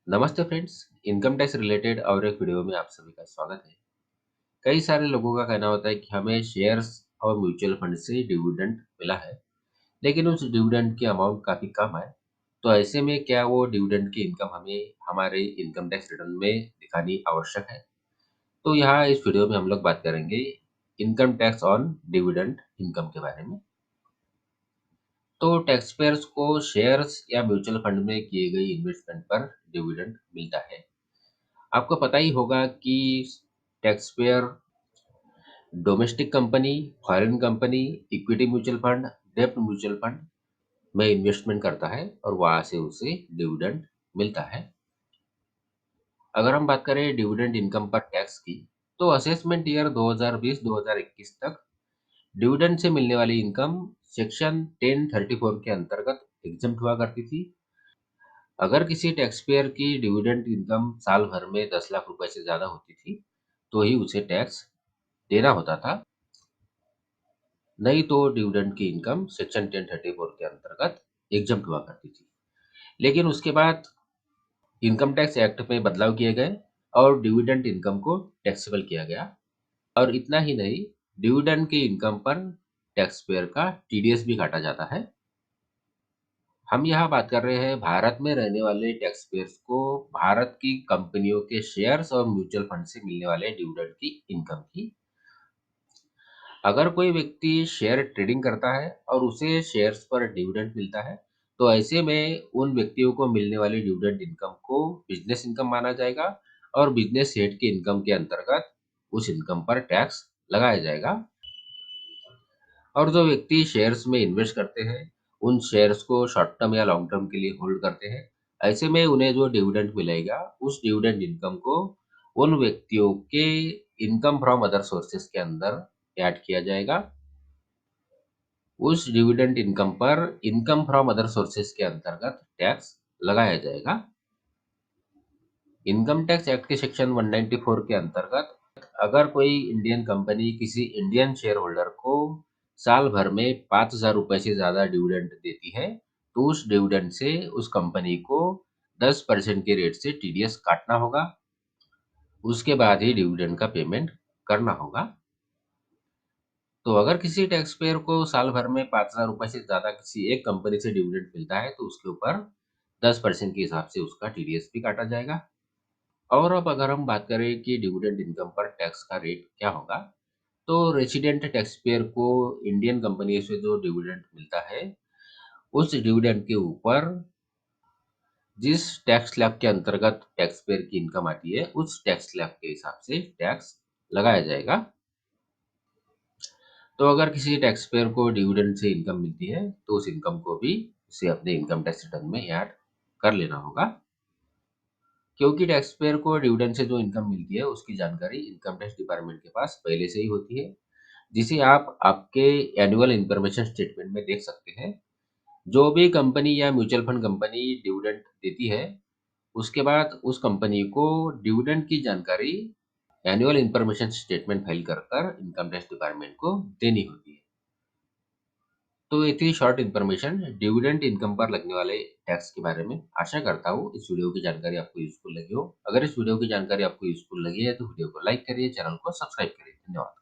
नमस्ते friends. Income tax related और एक वीडियो में आप सभी का स्वागत है। कई सारे लोगों का कहना होता है कि हमें शेयर्स और म्यूचुअल फंड से डिविडेंड मिला है, लेकिन उस डिविडेंड की अमाउंट काफ़ी कम है। तो ऐसे में क्या वो डिविडेंड की इनकम हमें हमारे इनकम टैक्स रिटर्न में दिखानी आवश्यक है? तो यहाँ इस वीडियो में हम लोग बात करेंगे income tax on dividend income के बारे में। तो टैक्स पेयर्स को शेयर्स या म्यूचुअल फंड में किए गई इन्वेस्टमेंट पर डिविडेंड मिलता है। आपको पता ही होगा कि tax payer domestic company, foreign company, equity mutual fund, डेब्ट म्यूचुअल फंड में इन्वेस्टमेंट करता है और वहां से उसे डिविडेंड मिलता है। अगर हम बात करें डिविडेंड इनकम पर टैक्स की, तो असेसमेंट ईयर 2020-2021 तक डिविडेंड से मिलने वाली इनकम सेक्शन 1034 के अंतर्गत एग्जम्प्ट हुआ करती थी। अगर किसी टैक्स पेयर की डिविडेंड इनकम साल भर में 10 लाख रुपए से ज्यादा होती थी, तो ही उसे टैक्स देना होता था। नहीं तो डिविडेंड की इनकम सेक्शन 1034 के अंतर्गत एग्जम्प्ट हुआ करती थी। लेकिन उसके बाद इनकम टैक्स एक्ट में बदलाव किए गए और डिविडेंड इनकम को टैक्सेबल किया गया। और इतना ही नहीं, डिविडेंड की इनकम पर टैक्स पेयर का टीडीएस भी काटा जाता है। हम यहाँ बात कर रहे हैं भारत में रहने वाले टैक्स पेयर्स को भारत की कंपनियों के शेयर्स और म्यूचुअल फंड से मिलने वाले डिविडेंड की इनकम की। अगर कोई व्यक्ति शेयर ट्रेडिंग करता है और उसे शेयर्स पर डिविडेंड मिलता है, तो ऐसे में उन व्यक्तियों को मिलने वाली डिविडेंड इनकम को बिजनेस इनकम माना जाएगा और बिजनेस हेड की इनकम के अंतर्गत उस इनकम पर टैक्स लगाया जाएगा। और जो व्यक्ति शेयर्स में इन्वेस्ट करते हैं, उन शेयर्स को शॉर्ट टर्म या लॉन्ग टर्म के लिए होल्ड करते हैं। ऐसे में उन्हें जो डिविडेंड मिलेगा, उस डिविडेंड इनकम को उन व्यक्तियों के इनकम फ्रॉम अदर सोर्सेस के अंदर ऐड किया जाएगा। उस डिविडेंड इनकम पर इनकम फ्रॉम अदर सोर्सेस के अंतर्गत टैक्स लगाया जाएगा। इनकम टैक्स एक्ट के सेक्शन 194 के अंतर्गत अगर कोई इंडियन कंपनी किसी इंडियन शेयर होल्डर को साल भर में 5,000 रुपए से ज्यादा डिविडेंड देती है, तो उस डिविडेंड से उस कंपनी को 10% के रेट से टीडीएस काटना होगा। उसके बाद ही डिविडेंड का पेमेंट करना होगा। तो अगर किसी टैक्स पेयर को साल भर में 5,000 रुपए से ज्यादा किसी एक कंपनी से डिविडेंड मिलता है, तो उसके ऊपर 10% के हिसाब से उसका टीडीएस भी काटा जाएगा। और अब अगर हम बात करें कि डिविडेंड इनकम पर टैक्स का रेट क्या होगा, तो रेसिडेंट टैक्स पेयर को इंडियन कंपनी से जो डिविडेंड मिलता है, उस डिविडेंड के ऊपर जिस टैक्स स्लैब के अंतर्गत टैक्स पेयर की इनकम आती है, उस टैक्स स्लैब के हिसाब से टैक्स लगाया जाएगा। तो अगर किसी टैक्स पेयर को डिविडेंड से इनकम मिलती है, तो उस इनकम को भी उसे अपने इनकम टैक्स रिटर्न में ऐड कर लेना होगा। क्योंकि टैक्स पेयर को डिविडेंड से जो इनकम मिलती है, उसकी जानकारी इनकम टैक्स डिपार्टमेंट के पास पहले से ही होती है, जिसे आप आपके एनुअल इंफॉर्मेशन स्टेटमेंट में देख सकते हैं। जो भी कंपनी या म्यूचुअल फंड कंपनी डिविडेंड देती है, उसके बाद उस कंपनी को डिविडेंड की जानकारी एनुअल इंफॉर्मेशन स्टेटमेंट फाइल कर कर इनकम टैक्स डिपार्टमेंट को देनी होती है। तो ये थी शॉर्ट इन्फॉर्मेशन डिविडेंड इनकम पर लगने वाले टैक्स के बारे में। आशा करता हूँ इस वीडियो की जानकारी आपको यूजफुल लगी हो। अगर इस वीडियो की जानकारी आपको यूजफुल लगी है, तो वीडियो को लाइक करिए, चैनल को सब्सक्राइब करिए। धन्यवाद।